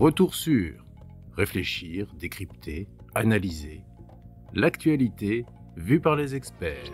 Retour sur réfléchir, décrypter, analyser. L'actualité vue par les experts.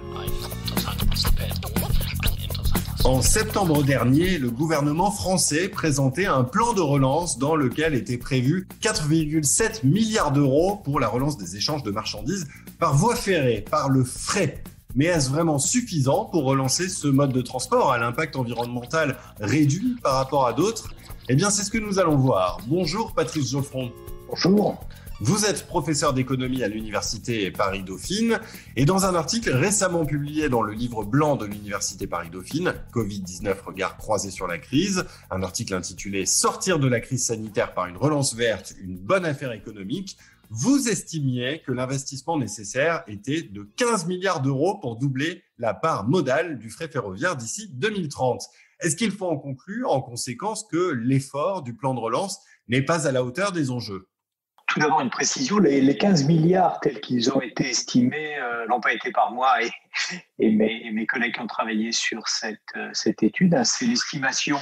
En septembre dernier, le gouvernement français présentait un plan de relance dans lequel étaient prévus 4,7 milliards d'euros pour la relance des échanges de marchandises par voie ferrée, par le fret. Mais est-ce vraiment suffisant pour relancer ce mode de transport à l'impact environnemental réduit par rapport à d'autres ? Eh bien, c'est ce que nous allons voir. Bonjour Patrice Geoffron. Bonjour. Vous êtes professeur d'économie à l'Université Paris-Dauphine et dans un article récemment publié dans le livre blanc de l'Université Paris-Dauphine, Covid-19, regard croisé sur la crise, un article intitulé « Sortir de la crise sanitaire par une relance verte, une bonne affaire économique », vous estimiez que l'investissement nécessaire était de 15 milliards d'euros pour doubler la part modale du fret ferroviaire d'ici 2030. Est-ce qu'il faut en conclure, en conséquence, que l'effort du plan de relance n'est pas à la hauteur des enjeux ? Tout d'abord, une précision, les 15 milliards tels qu'ils ont été estimés n'ont pas été par moi et mes collègues qui ont travaillé sur cette étude. C'est l'estimation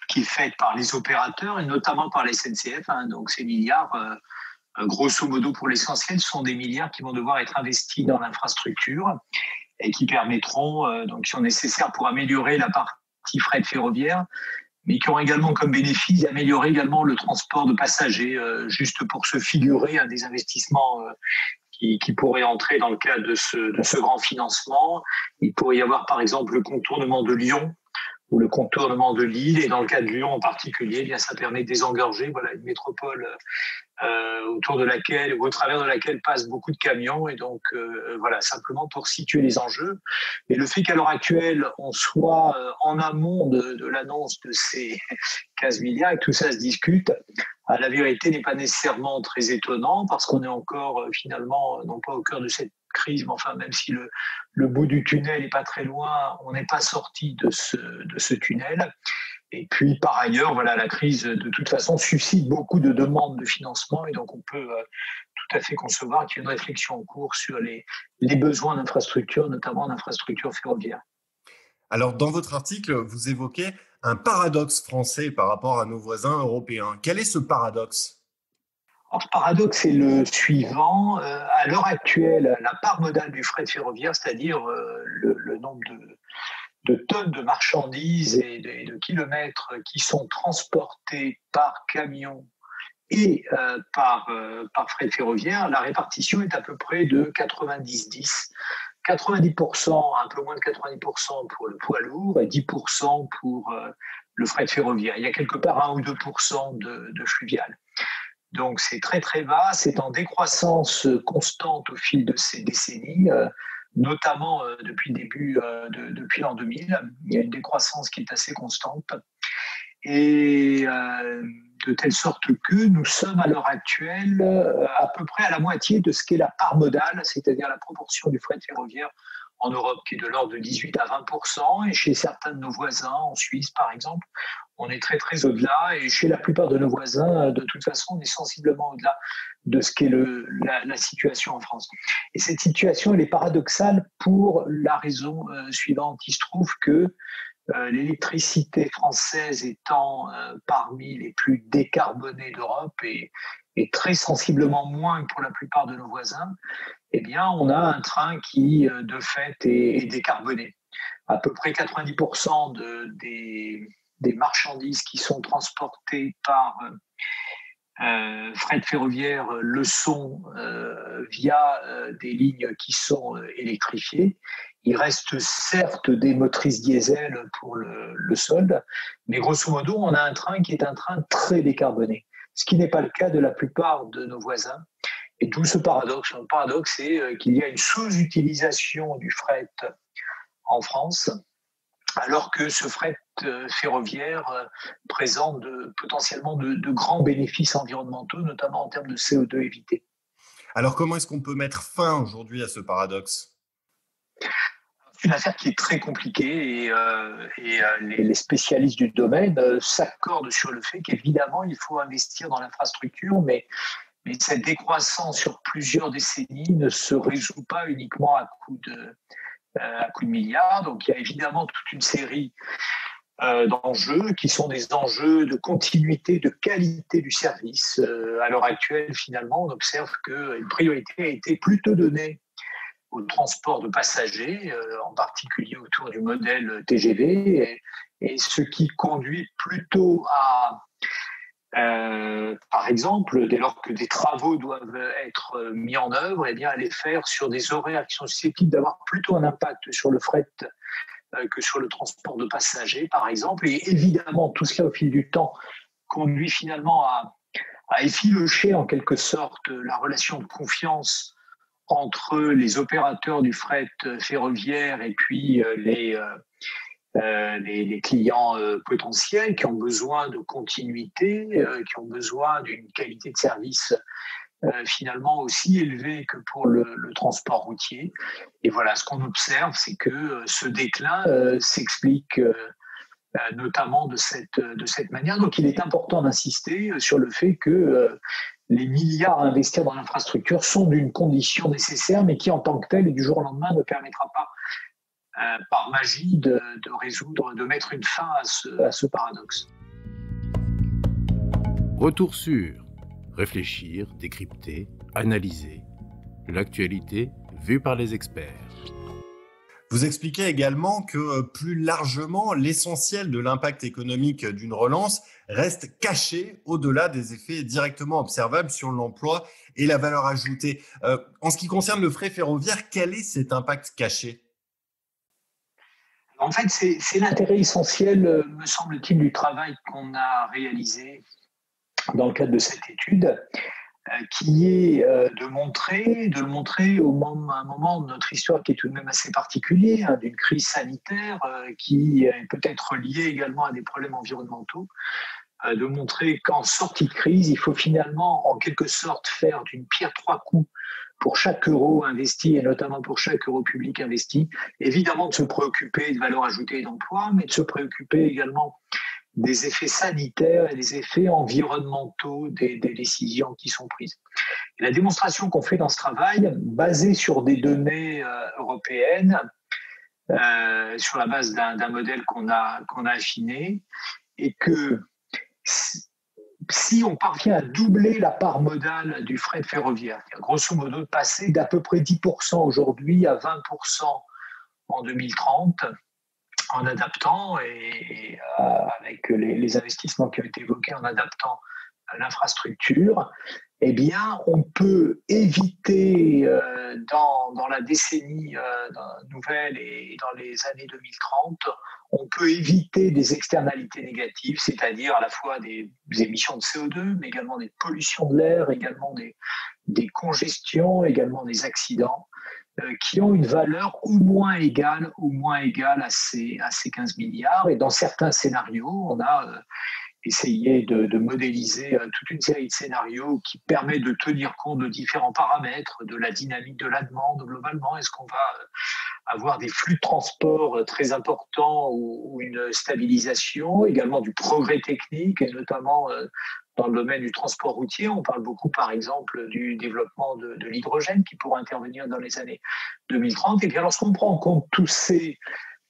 qui est faite par les opérateurs et notamment par la SNCF. Donc ces milliards, grosso modo pour l'essentiel, sont des milliards qui vont devoir être investis dans l'infrastructure et qui permettront, donc qui sont nécessaires pour améliorer la partie fret ferroviaire, mais qui ont également comme bénéfice d'améliorer également le transport de passagers, juste pour se figurer des investissements qui pourraient entrer dans le cadre de ce grand financement. Il pourrait y avoir par exemple le contournement de Lyon ou le contournement de Lille, et dans le cas de Lyon en particulier, bien, ça permet de désengorger une métropole autour de laquelle ou au travers de laquelle passent beaucoup de camions, et donc simplement pour situer les enjeux. Et le fait qu'à l'heure actuelle on soit en amont de l'annonce de ces 15 milliards et que tout ça se discute, la vérité n'est pas nécessairement très étonnant, parce qu'on est encore finalement non pas au cœur de cette crise, mais enfin, même si le bout du tunnel n'est pas très loin, on n'est pas sorti de ce tunnel. Et puis, par ailleurs, la crise, de toute façon, suscite beaucoup de demandes de financement, et donc on peut tout à fait concevoir qu'il y a une réflexion en cours sur les besoins d'infrastructures, notamment d'infrastructures ferroviaires. Alors, dans votre article, vous évoquez un paradoxe français par rapport à nos voisins européens. Quel est ce paradoxe ? Alors, ce paradoxe est le suivant. À l'heure actuelle, la part modale du fret ferroviaire, c'est-à-dire le nombre de tonnes de marchandises et de kilomètres qui sont transportés par camion et par fret ferroviaire, la répartition est à peu près de 90-10. 90%, un peu moins de 90% pour le poids lourd et 10% pour le fret ferroviaire. Il y a quelque part 1 ou 2% de fluvial. Donc c'est très très bas, c'est en décroissance constante au fil de ces décennies, notamment depuis le début, depuis l'an 2000. Il y a une décroissance qui est assez constante, et de telle sorte que nous sommes à l'heure actuelle à peu près à la moitié de ce qu'est la part modale, c'est-à-dire la proportion du fret ferroviaire en Europe, qui est de l'ordre de 18 à 20%, et chez certains de nos voisins, en Suisse par exemple, on est très très au-delà, et chez la plupart de nos voisins, de toute façon, on est sensiblement au-delà de ce qu'est la situation en France. Et cette situation, elle est paradoxale pour la raison suivante. Il se trouve que l'électricité française étant parmi les plus décarbonées d'Europe et très sensiblement moins que pour la plupart de nos voisins, eh bien, on a un train qui, de fait, est décarboné. À peu près 90% des marchandises qui sont transportées par fret ferroviaire le sont via des lignes qui sont électrifiées. Il reste certes des motrices diesel pour le solde, mais grosso modo, on a un train qui est un train très décarboné, ce qui n'est pas le cas de la plupart de nos voisins. Et d'où ce paradoxe. Le paradoxe, c'est qu'il y a une sous-utilisation du fret en France, alors que ce fret ferroviaire présente potentiellement de grands bénéfices environnementaux, notamment en termes de CO2 évité. Alors, comment est-ce qu'on peut mettre fin aujourd'hui à ce paradoxe ? C'est une affaire qui est très compliquée, et les spécialistes du domaine s'accordent sur le fait qu'évidemment, il faut investir dans l'infrastructure, mais cette décroissance sur plusieurs décennies ne se résout pas uniquement à coup de milliards. Donc il y a évidemment toute une série d'enjeux qui sont des enjeux de continuité, de qualité du service. À l'heure actuelle, finalement, on observe qu'une priorité a été plutôt donnée au transport de passagers, en particulier autour du modèle TGV, et ce qui conduit plutôt à, par exemple, dès lors que des travaux doivent être mis en œuvre, eh bien, à les faire sur des horaires qui sont susceptibles d'avoir plutôt un impact sur le fret que sur le transport de passagers, par exemple. Et évidemment, tout cela, au fil du temps, conduit finalement à effilocher en quelque sorte la relation de confiance entre les opérateurs du fret ferroviaire et puis les clients potentiels qui ont besoin de continuité, qui ont besoin d'une qualité de service finalement aussi élevée que pour le transport routier. Et voilà, ce qu'on observe, c'est que ce déclin s'explique notamment de cette manière. Donc il est important d'insister sur le fait que les milliards à investir dans l'infrastructure sont d'une condition nécessaire, mais qui en tant que telle, du jour au lendemain, ne permettra pas par magie de mettre une fin à ce paradoxe. Retour sur réfléchir, décrypter, analyser l'actualité vue par les experts. Vous expliquez également que plus largement, l'essentiel de l'impact économique d'une relance reste caché au-delà des effets directement observables sur l'emploi et la valeur ajoutée. En ce qui concerne le fret ferroviaire, quel est cet impact caché ? En fait, c'est l'intérêt essentiel, me semble-t-il, du travail qu'on a réalisé dans le cadre de cette étude, qui est de le montrer à un moment de notre histoire qui est tout de même assez particulier, hein, d'une crise sanitaire qui est peut-être liée également à des problèmes environnementaux, de montrer qu'en sortie de crise, il faut finalement en quelque sorte faire d'une pierre trois coups pour chaque euro investi et notamment pour chaque euro public investi. Évidemment de se préoccuper de valeur ajoutée et d'emploi, mais de se préoccuper également des effets sanitaires et des effets environnementaux des décisions qui sont prises. Et la démonstration qu'on fait dans ce travail, basée sur des données européennes, sur la base d'un modèle qu'on a affiné, est que si on parvient à doubler la part modale du fret ferroviaire, grosso modo de passer d'à peu près 10% aujourd'hui à 20% en 2030, en adaptant et avec les investissements qui ont été évoqués, en adaptant l'infrastructure, eh bien, on peut éviter dans la décennie nouvelle et dans les années 2030, on peut éviter des externalités négatives, c'est-à-dire à la fois des émissions de CO2, mais également des pollutions de l'air, également des congestions, également des accidents, qui ont une valeur au moins égale à ces 15 milliards. Et dans certains scénarios, on a essayé de modéliser toute une série de scénarios qui permet de tenir compte de différents paramètres, de la dynamique de la demande globalement. Est-ce qu'on va avoir des flux de transport très importants ou une stabilisation, également du progrès technique, et notamment dans le domaine du transport routier. On parle beaucoup, par exemple, du développement de l'hydrogène qui pourra intervenir dans les années 2030. Et bien, lorsqu'on prend en compte tous ces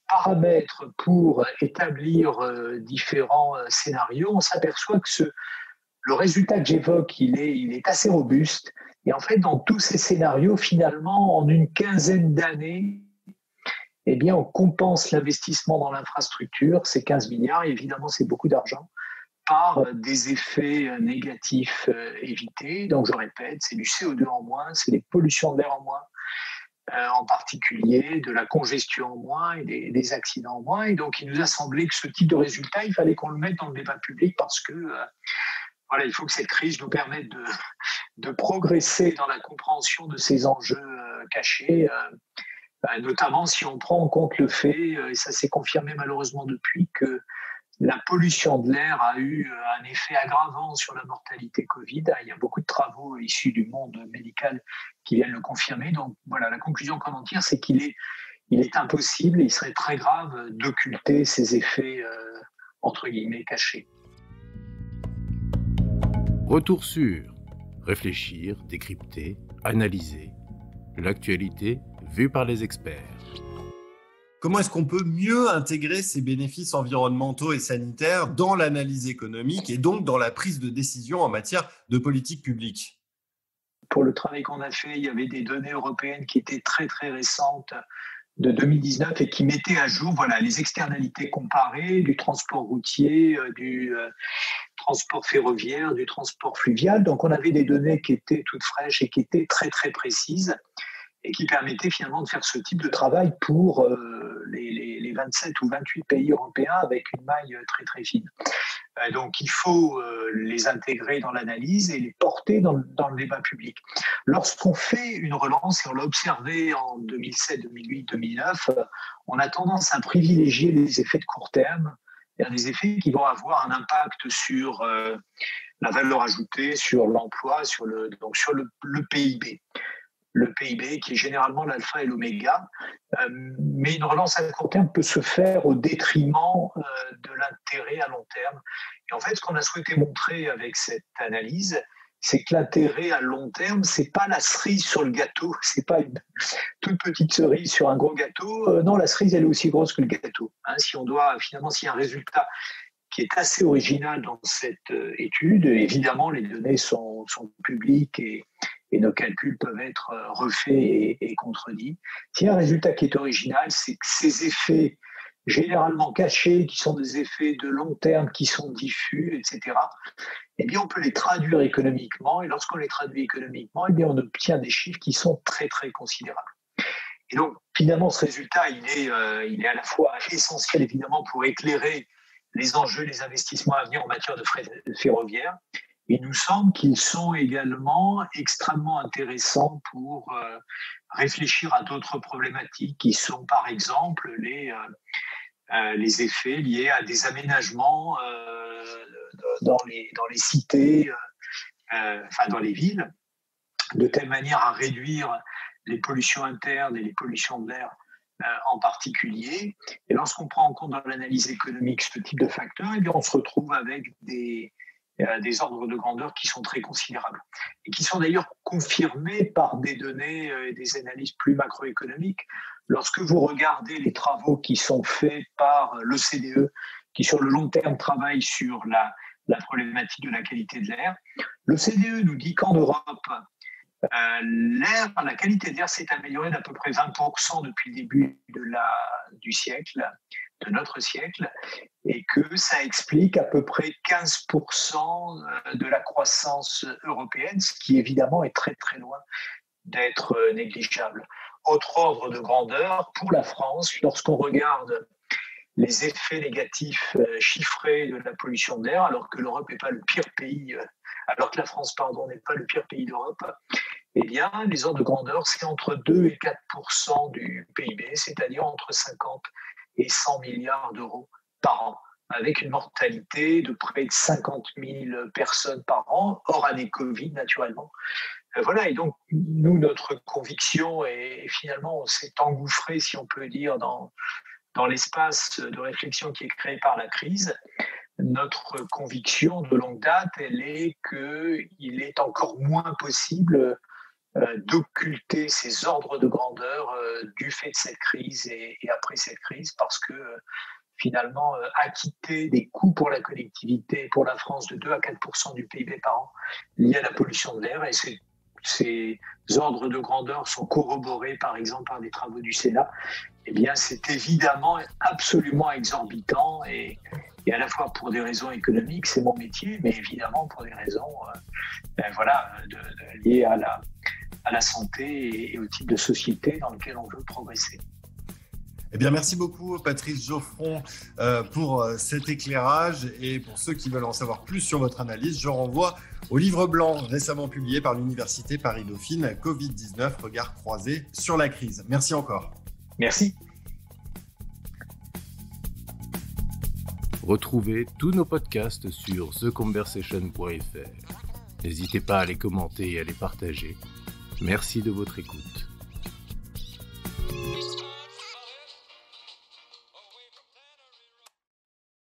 paramètres pour établir différents scénarios, on s'aperçoit que le résultat que j'évoque, il est assez robuste. Et en fait, dans tous ces scénarios, finalement, en une quinzaine d'années, eh bien, on compense l'investissement dans l'infrastructure, ces 15 milliards, et évidemment, c'est beaucoup d'argent, par des effets négatifs évités. Donc, je répète, c'est du CO2 en moins, c'est des pollutions de l'air en moins, en particulier de la congestion en moins et des accidents en moins. Et donc, il nous a semblé que ce type de résultat, il fallait qu'on le mette dans le débat public parce que voilà, il faut que cette crise nous permette de progresser dans la compréhension de ces enjeux cachés, notamment si on prend en compte le fait, et ça s'est confirmé malheureusement depuis, que la pollution de l'air a eu un effet aggravant sur la mortalité Covid. Il y a beaucoup de travaux issus du monde médical qui viennent le confirmer. Donc voilà, la conclusion qu'on en tire, c'est qu'il est impossible et il serait très grave d'occulter ces effets entre guillemets cachés. Retour sur réfléchir, décrypter, analyser l'actualité vue par les experts. Comment est-ce qu'on peut mieux intégrer ces bénéfices environnementaux et sanitaires dans l'analyse économique et donc dans la prise de décision en matière de politique publique ? Pour le travail qu'on a fait, il y avait des données européennes qui étaient très très récentes de 2019 et qui mettaient à jour les externalités comparées du transport routier, du transport ferroviaire, du transport fluvial. Donc on avait des données qui étaient toutes fraîches et qui étaient très très précises et qui permettaient finalement de faire ce type de travail pour les 27 ou 28 pays européens avec une maille très très fine. Donc il faut les intégrer dans l'analyse et les porter dans le débat public. Lorsqu'on fait une relance, et on l'a observé en 2007, 2008, 2009, on a tendance à privilégier les effets de court terme, c'est-à-dire des effets qui vont avoir un impact sur la valeur ajoutée, sur l'emploi, sur le PIB. Le PIB qui est généralement l'alpha et l'oméga, mais une relance à court terme peut se faire au détriment de l'intérêt à long terme. Et en fait, ce qu'on a souhaité montrer avec cette analyse, c'est que l'intérêt à long terme, c'est pas la cerise sur le gâteau, c'est pas une toute petite cerise sur un gros gâteau. Non, la cerise, elle est aussi grosse que le gâteau. S'il y a un résultat qui est assez original dans cette étude, évidemment, les données sont publiques et nos calculs peuvent être refaits et contredits. S'il y a un résultat qui est original, c'est que ces effets généralement cachés, qui sont des effets de long terme, qui sont diffus, etc., eh bien, on peut les traduire économiquement. Et lorsqu'on les traduit économiquement, eh bien, on obtient des chiffres qui sont très, très considérables. Et donc, finalement, ce résultat, il est à la fois essentiel, évidemment, pour éclairer les enjeux, les investissements à venir en matière de fret ferroviaire. Il nous semble qu'ils sont également extrêmement intéressants pour réfléchir à d'autres problématiques qui sont, par exemple, les effets liés à des aménagements dans les cités, dans les villes, de telle manière à réduire les pollutions internes et les pollutions de l'air en particulier. Et lorsqu'on prend en compte dans l'analyse économique ce type de facteurs, eh bien, on se retrouve avec des ordres de grandeur qui sont très considérables et qui sont d'ailleurs confirmés par des données et des analyses plus macroéconomiques. Lorsque vous regardez les travaux qui sont faits par l'OCDE, qui sur le long terme travaille sur la problématique de la qualité de l'air, l'OCDE nous dit qu'en Europe, la qualité de l'air s'est améliorée d'à peu près 20% depuis le début du siècle, de notre siècle, et que ça explique à peu près 15% de la croissance européenne, ce qui évidemment est très très loin d'être négligeable. Autre ordre de grandeur, pour la France, lorsqu'on regarde les effets négatifs chiffrés de la pollution de l'air, alors que l'Europe n'est pas le pire pays, alors que la France, n'est pas le pire pays d'Europe, eh bien, les ordres de grandeur, c'est entre 2 et 4% du PIB, c'est-à-dire entre 50 et 100 milliards d'euros par an, avec une mortalité de près de 50 000 personnes par an, hors année Covid, naturellement. Voilà, et donc, nous, notre conviction, et finalement, on s'est engouffré, si on peut dire, dans l'espace de réflexion qui est créé par la crise. Notre conviction de longue date, elle est qu'il est encore moins possible d'occulter ces ordres de grandeur du fait de cette crise et après cette crise, parce que finalement, acquitter des coûts pour la collectivité, pour la France, de 2 à 4% du PIB par an liés à la pollution de l'air, et ces ordres de grandeur sont corroborés, par exemple, par des travaux du Sénat, eh bien, c'est évidemment absolument exorbitant et à la fois pour des raisons économiques, c'est mon métier, mais évidemment pour des raisons liées à la santé et au type de société dans lequel on veut progresser. Eh bien, merci beaucoup, Patrice Geoffron, pour cet éclairage. Et pour ceux qui veulent en savoir plus sur votre analyse, je renvoie au livre blanc récemment publié par l'Université Paris-Dauphine, Covid-19, regard croisé sur la crise. Merci encore. Merci. Retrouvez tous nos podcasts sur theconversation.fr. N'hésitez pas à les commenter et à les partager. Merci de votre écoute.